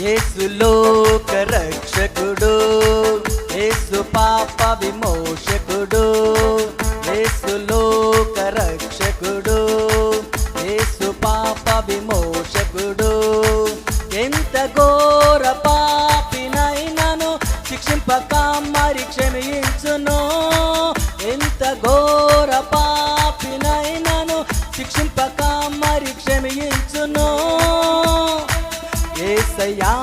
యేసు లోక రక్షకుడు, యేసు పాప విమోచకుడు, యేసు లోక రక్షకుడు, యేసు పాప విమోచకుడు. ఎంత ఘోర పాపినైనను శిక్షింపక మరి క్షమించును. ఎంత ఘోర పాపినైనను శిక్షింపక మరి క్షమించును. యేసయ్యా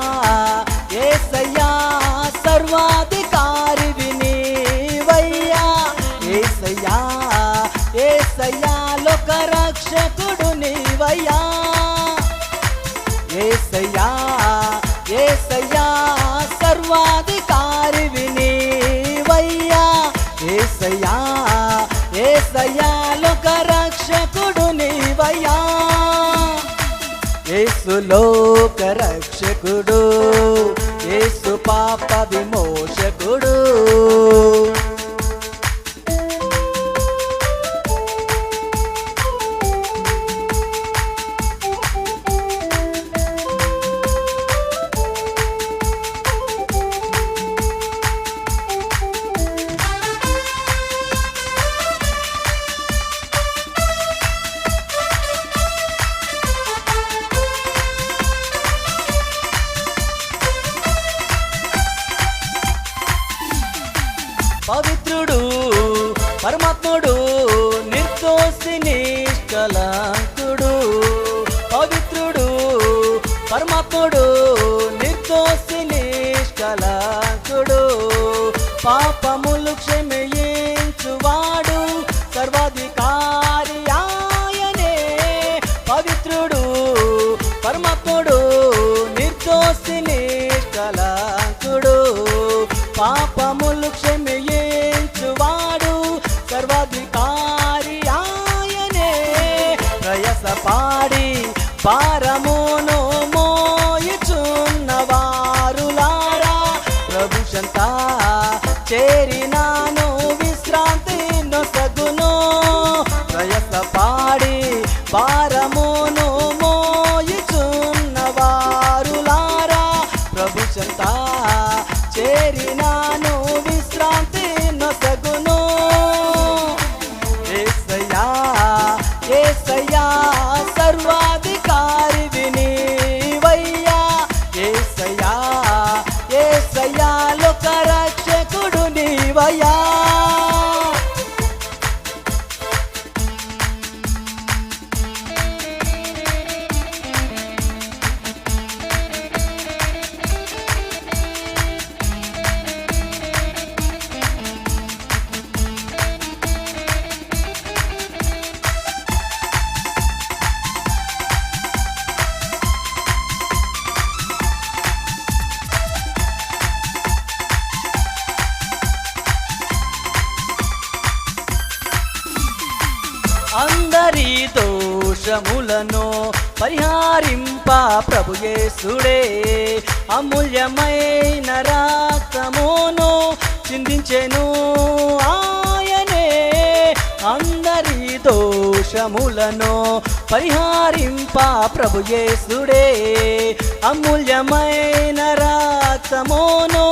యేసయ్యా సర్వాధికారివి నీవయ్యా. యేసయ్యా యేసయ్యా లోక రక్షకుడు నీవయ్యా. యేసయ్యా యేసయ్యా సర్వాధికారివి నీవయ్యా. యేసయ్యా యేసయ్యా లోక రక్షకుడు నీవయ్యా. యేసు లోక రక్షకుడు, యేసు పాప విమోచకుడు. పవిత్రుడు పరమాత్ముడు నిర్దోషి నిష్కలంకుడు. పవిత్రుడు పరమాత్ముడు నిర్దోషి నిష్కలంకుడు. పాపములు క్షమించువాడు సర్వాధికారి ఆయనే. పవిత్రుడు పరమాత్ముడు నిర్దోషి నిష్కలంకుడు. పాపములు క్షమించువాడు సర్వాధికారి ఆయనే. ప్రయాసపాడి భారమును మోయుచున్నవారులారా ప్రభు చెంత చేరినాను విశ్రాంతి నొసగును. ప్రయాసపాడి భారమును మోయుచున్నవారులారా ప్రభు చెంత చేరినాను విశ్రాంతి నొసగును. యేసయ్యా యేసయ్యా సర్వాధికారివి నీవయ్యా. యేసయ్యా యేసయ్యా లోక రక్షకుడు నీవయ్యా. అందరి దోషములను పరిహారింప ప్రభు యేసుడే అమూల్యమైన రక్తమును చిందించెను ఆయనే. అందరి దోషములను పరిహారింప ప్రభు యేసుడే అమూల్యమైన రక్తమును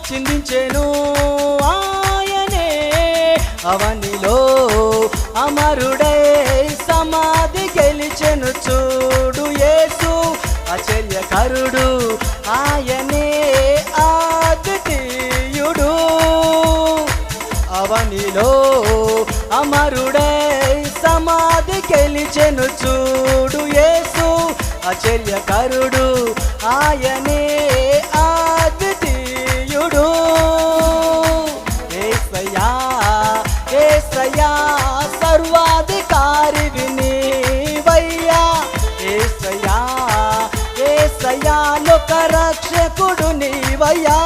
చిందించెను ఆయనే. అవనిలో అమరుడై సమాధి గెలిచెను చూడు యేసు ఆశ్చర్యకరుడు ఆయనే అద్వితీయుడు. అవనిలో అమరుడై సమాధి గెలిచెను చూడు యేసు ఆశ్చర్యకరుడు ఆయనే అద్వితీయుడు. యేసయ్యా యేసయ్యా సర్వాధికారివి నీవయ్యా. యేసయ్యా యేసయ్యా లోక రక్షకుడు నీవయ్యా.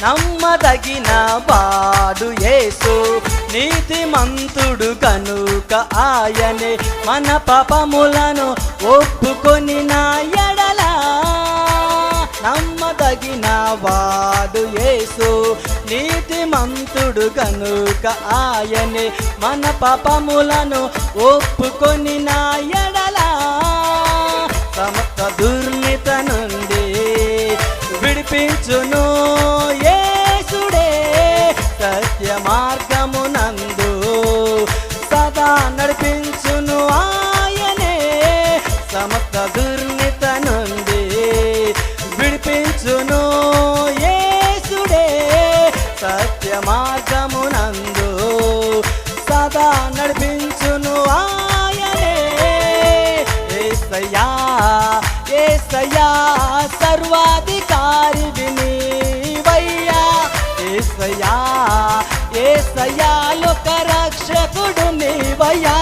నమ్మదగిన వాడు యేసు, నీతిమంతుడు కనుక ఆయనే మన పాపములను ఒప్పుకొని నా ఎడల. నమ్మదగిన వాడు యేసు, నీతిమంతుడు కనుక ఆయనే మన పాపములను ఒప్పుకొని నా ఎడల. సమస్త దుర్నీత నుండి విడిపించును యేసుడే, సత్య మార్గమునందు సదా నడిపించును ఆయనే. సమస్త దుర్నీత నుండి విడిపించును యేసుడే, సత్య మార్గమునందు సదా నడిపించును ఆయనే. యేసయ్యా యేసయ్యా సర్వాధికారి నీవయ్యా. యేసయ్యా యేసయ్యా లోక రక్షకుడు నీవయ్యా.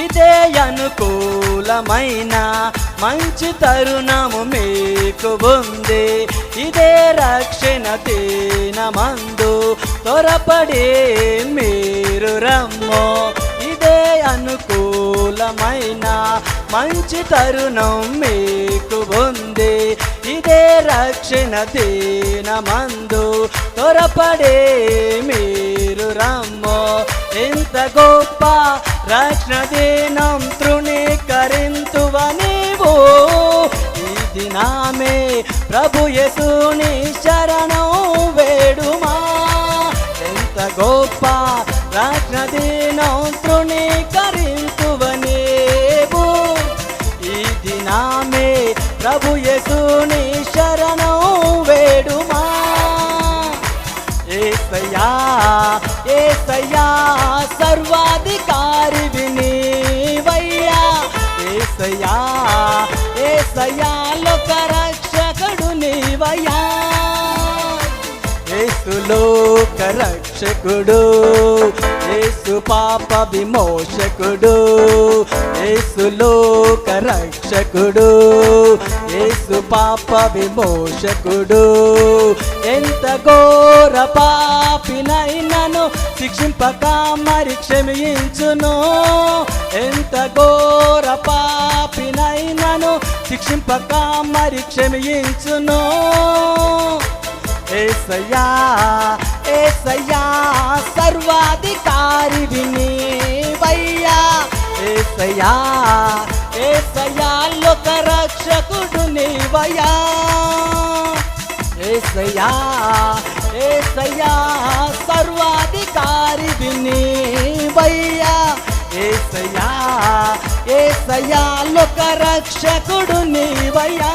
ఇదే అనుకూలమైన మంచి తరుణము మీకు ఉంది, ఇదే రక్షణ దినమందు త్వరపడి మీరు రమ్ము. ఇదే అనుకూలమైన మంచి తరుణం మీకు ఉంది, ఇదే రక్షణ దినమందు త్వరపడి మీరు రమ్ము. ఎంత గొప్ప రక్షణ దినం తృణీకరింతువ నీవు. ఈ దినమే ప్రభు యేసుని శరణం వేడుమా. ఎంత గొప్ప రక్షణ దినం తృణీకరింతువ నీవు. ఈ దినమే ప్రభు యేసుని శరణం వేడుమా. యేసయ్యా యేసయ్యా సర్వాధికారి నీవయ్యా. యేసయ్యా యేసయ్యా లోక రక్షకుడు నీవయ్యా. యేసు లోక రక్షకుడు, యేసు పాప విమోచకుడు. యేసు లోక రక్షకుడు, యేసు పాప విమోచకుడు. ఎంత ఘోర పాపినైనను శిక్షింపక మరి క్షమించును. ఎంత ఘోర పాపినైనను శిక్షింపక మరి క్షమించును. యేసయ్యా యేసయ్యా సర్వాధికారి నీవయ్యా. యేసయ్యా యేసయ్యా లోక రక్షకుడు నీవయ్యా. యేసయ్యా యేసయ్యా సర్వాధికారి నీవయ్యా. యేసయ్యా యేసయ్యా లోక రక్షకుడు నీవయ్యా.